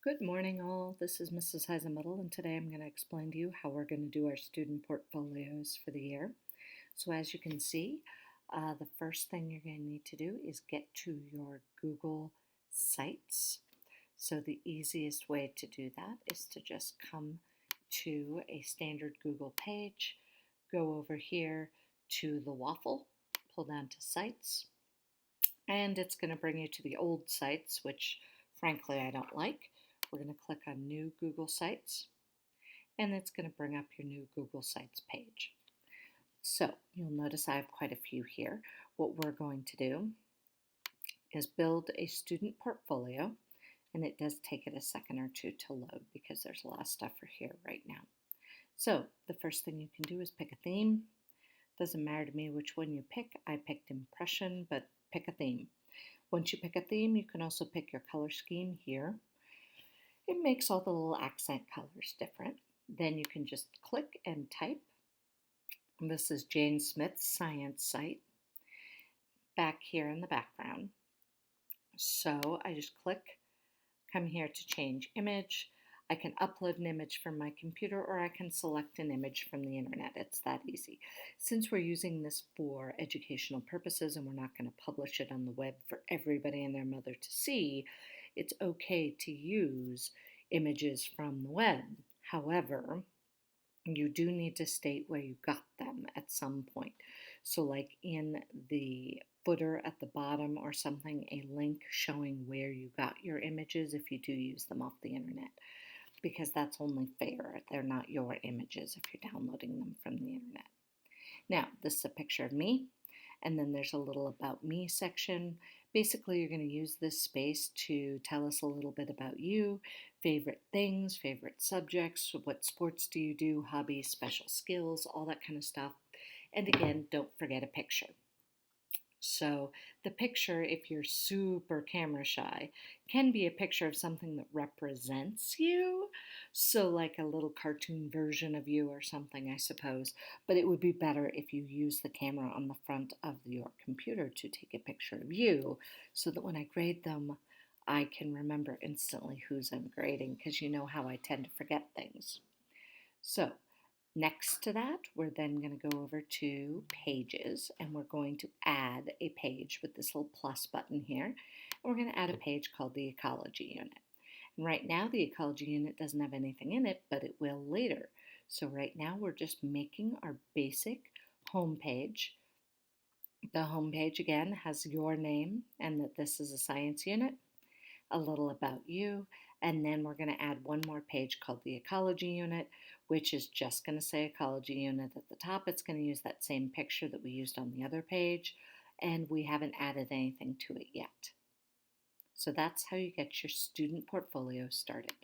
Good morning, all. This is Mrs. Heisenmittel, and today I'm going to explain to you how we're going to do our student portfolios for the year. So as you can see, the first thing you're going to need to do is get to your Google Sites. So the easiest way to do that is to just come to a standard Google page, go over here to the waffle, pull down to Sites, and it's going to bring you to the old sites, which frankly I don't like. We're going to click on New Google Sites, and it's going to bring up your new Google Sites page. So you'll notice I have quite a few here. What we're going to do is build a student portfolio, and it does take it a second or two to load because there's a lot of stuff for here right now. So the first thing you can do is pick a theme. Doesn't matter to me which one you pick. I picked Impression, but pick a theme. Once you pick a theme, you can also pick your color scheme here. It makes all the little accent colors different. Then you can just click and type. This is Jane Smith's science site back here in the background. So I just click, come here to change image. I can upload an image from my computer, or I can select an image from the internet. It's that easy. Since we're using this for educational purposes and we're not going to publish it on the web for everybody and their mother to see, it's okay to use images from the web. However, you do need to state where you got them at some point. So like in the footer at the bottom or something, a link showing where you got your images if you do use them off the internet, because that's only fair. They're not your images if you're downloading them from the internet. Now, this is a picture of me, and then there's a little About Me section. Basically, you're going to use this space to tell us a little bit about you, favorite things, favorite subjects, what sports do you do, hobbies, special skills, all that kind of stuff. And again, don't forget a picture. So the picture, if you're super camera shy, can be a picture of something that represents you. So like a little cartoon version of you or something, I suppose. But it would be better if you use the camera on the front of your computer to take a picture of you, so that when I grade them, I can remember instantly whose I'm grading, because you know how I tend to forget things. So next to that, we're then going to go over to Pages, and we're going to add a page with this little plus button here. And we're going to add a page called the Ecology Unit. And right now, the Ecology Unit doesn't have anything in it, but it will later. So right now, we're just making our basic home page. The home page, again, has your name and that this is a science unit, a little about you, and then we're going to add one more page called the Ecology Unit, which is just going to say Ecology Unit at the top. It's going to use that same picture that we used on the other page, and we haven't added anything to it yet. So that's how you get your student portfolio started.